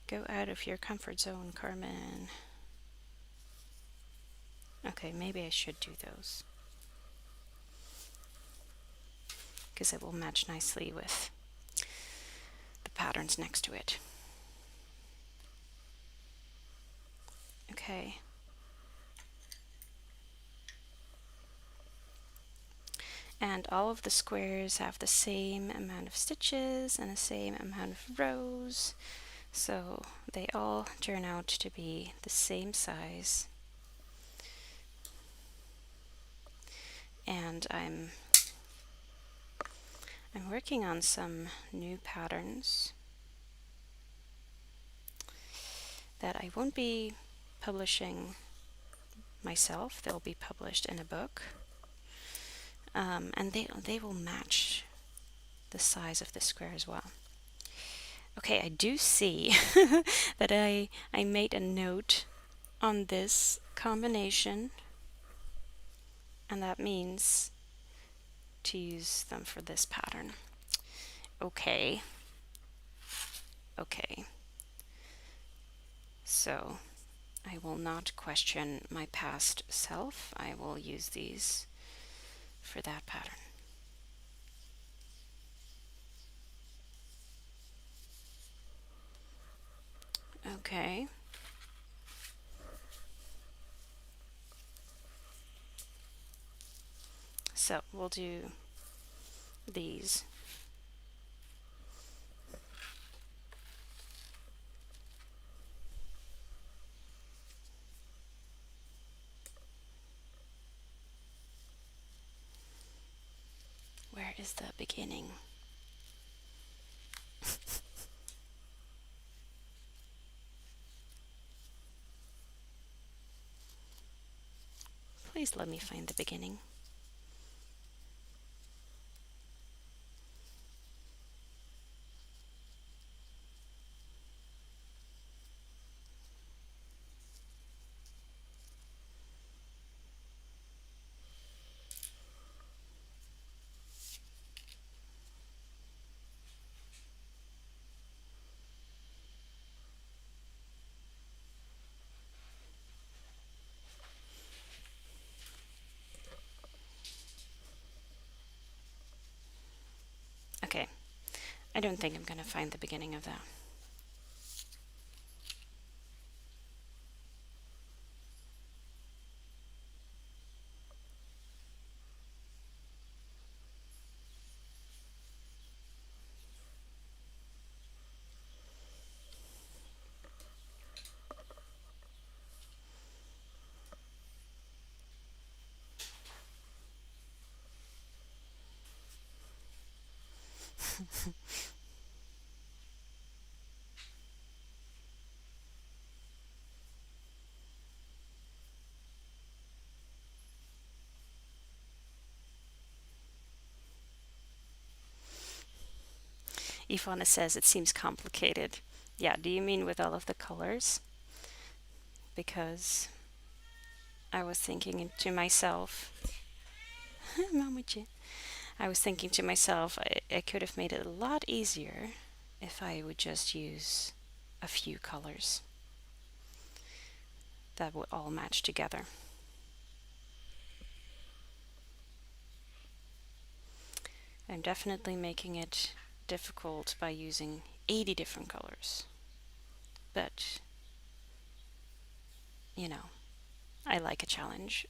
Go out of your comfort zone, Carmen. Okay, maybe I should do those. Because it will match nicely with the patterns next to it. Okay. And all of the squares have the same amount of stitches and the same amount of rows. So they all turn out to be the same size. And I'm working on some new patterns that I won't be publishing myself. They'll be published in a book. And they will match the size of the square as well. Okay, I do see that I made a note on this combination, and that means to use them for this pattern. Okay. Okay. So I will not question my past self. I will use these for that pattern. Okay. So we'll do these. Where is the beginning? Please let me find the beginning. I don't think I'm gonna find the beginning of that. Ivana says it seems complicated. Yeah, do you mean with all of the colors? Because I was thinking to myself, Mamuchi, I was thinking to myself, I could have made it a lot easier if I would just use a few colors that would all match together. I'm definitely making it difficult by using 80 different colors. But, you know, I like a challenge.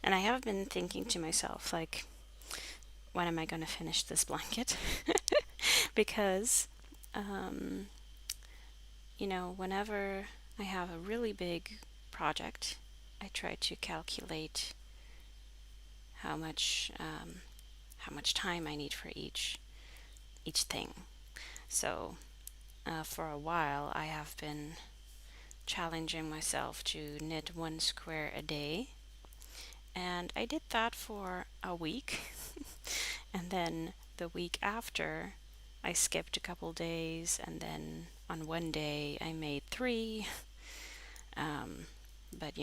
And I have been thinking to myself, like, when am I going to finish this blanket? Because, um, whenever I have a really big project, I try to calculate how much how much time I need for each thing. So for a while, I have been challenging myself to knit 1 square a day, and I did that for a week, and then the week after, I skipped a couple days, and then on one day I made three. But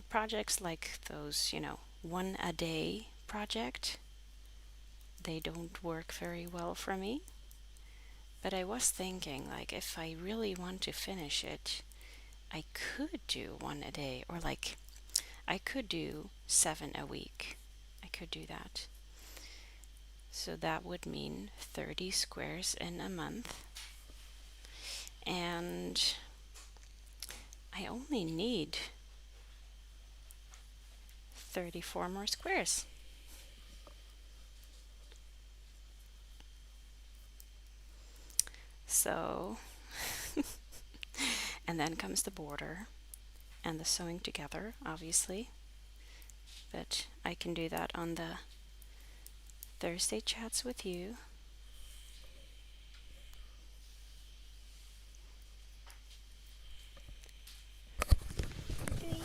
projects like those, one a day project, they don't work very well for me. But I was thinking, like, if I really want to finish it, I could do one a day, or like, I could do 7 a week. I could do that. So that would mean 30 squares in a month. And I only need 34 more squares. So, and then comes the border and the sewing together, obviously. But I can do that on the Thursday chats with you. Doei.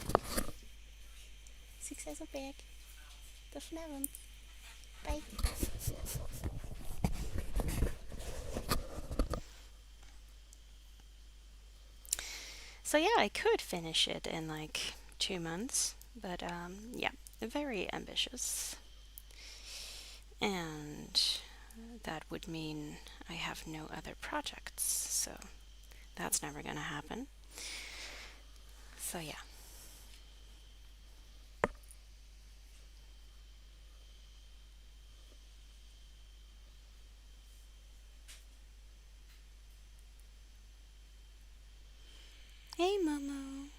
Succes op werk. Tot vanavond. Bye. So yeah, I could finish it in like 2 months, but yeah, very ambitious. And that would mean I have no other projects, so that's never gonna happen. So yeah. Hey, Momo.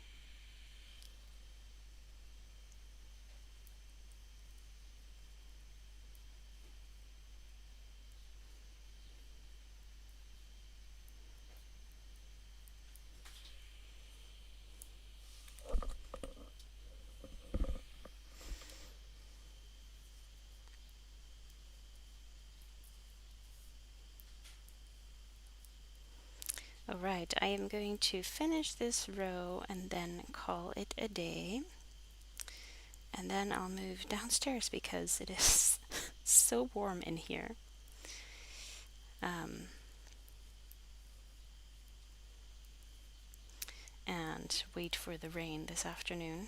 All right, I am going to finish this row and then call it a day. And then I'll move downstairs because it is so warm in here. Um, and wait for the rain this afternoon.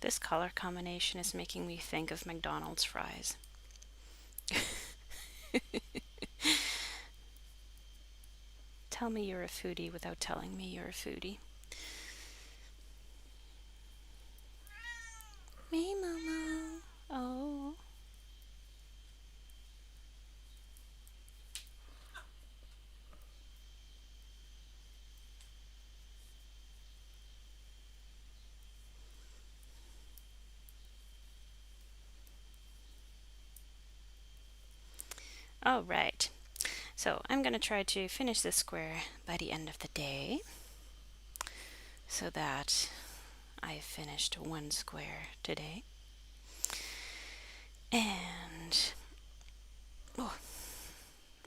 This color combination is making me think of McDonald's fries. Tell me you're a foodie without telling me you're a foodie. Me, Momo. Oh. All right. So I'm going to try to finish this square by the end of the day so that I finished 1 square today. And oh,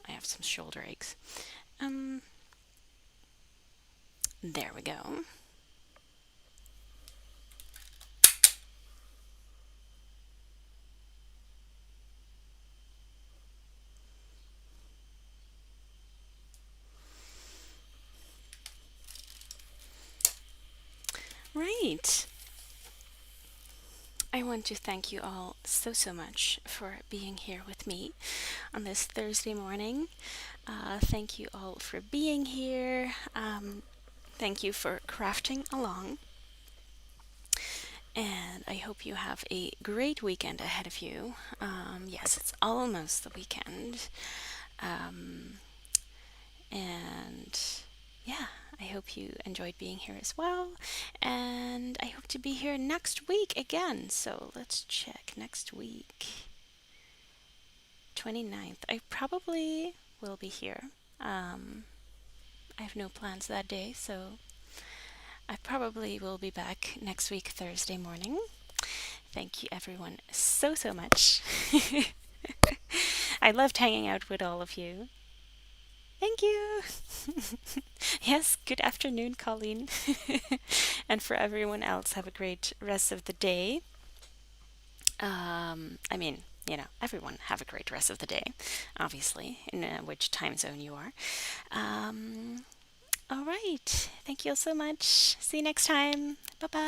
I have some shoulder aches. There we go. Right. I want to thank you all so, so much for being here with me on this Thursday morning. Thank you all for being here. Thank you for crafting along. And I hope you have a great weekend ahead of you. Yes, it's almost the weekend. Um, and yeah, I hope you enjoyed being here as well. And I hope to be here next week again. So let's check next week. 29th. I probably will be here. Um, I have no plans that day, so I probably will be back next week, Thursday morning. Thank you, everyone, so, so much. I loved hanging out with all of you. Thank you. Yes, good afternoon, Colleen. And for everyone else, have a great rest of the day. I mean, everyone have a great rest of the day, obviously, in which time zone you are. Um, all right. Thank you all so much. See you next time. Bye bye.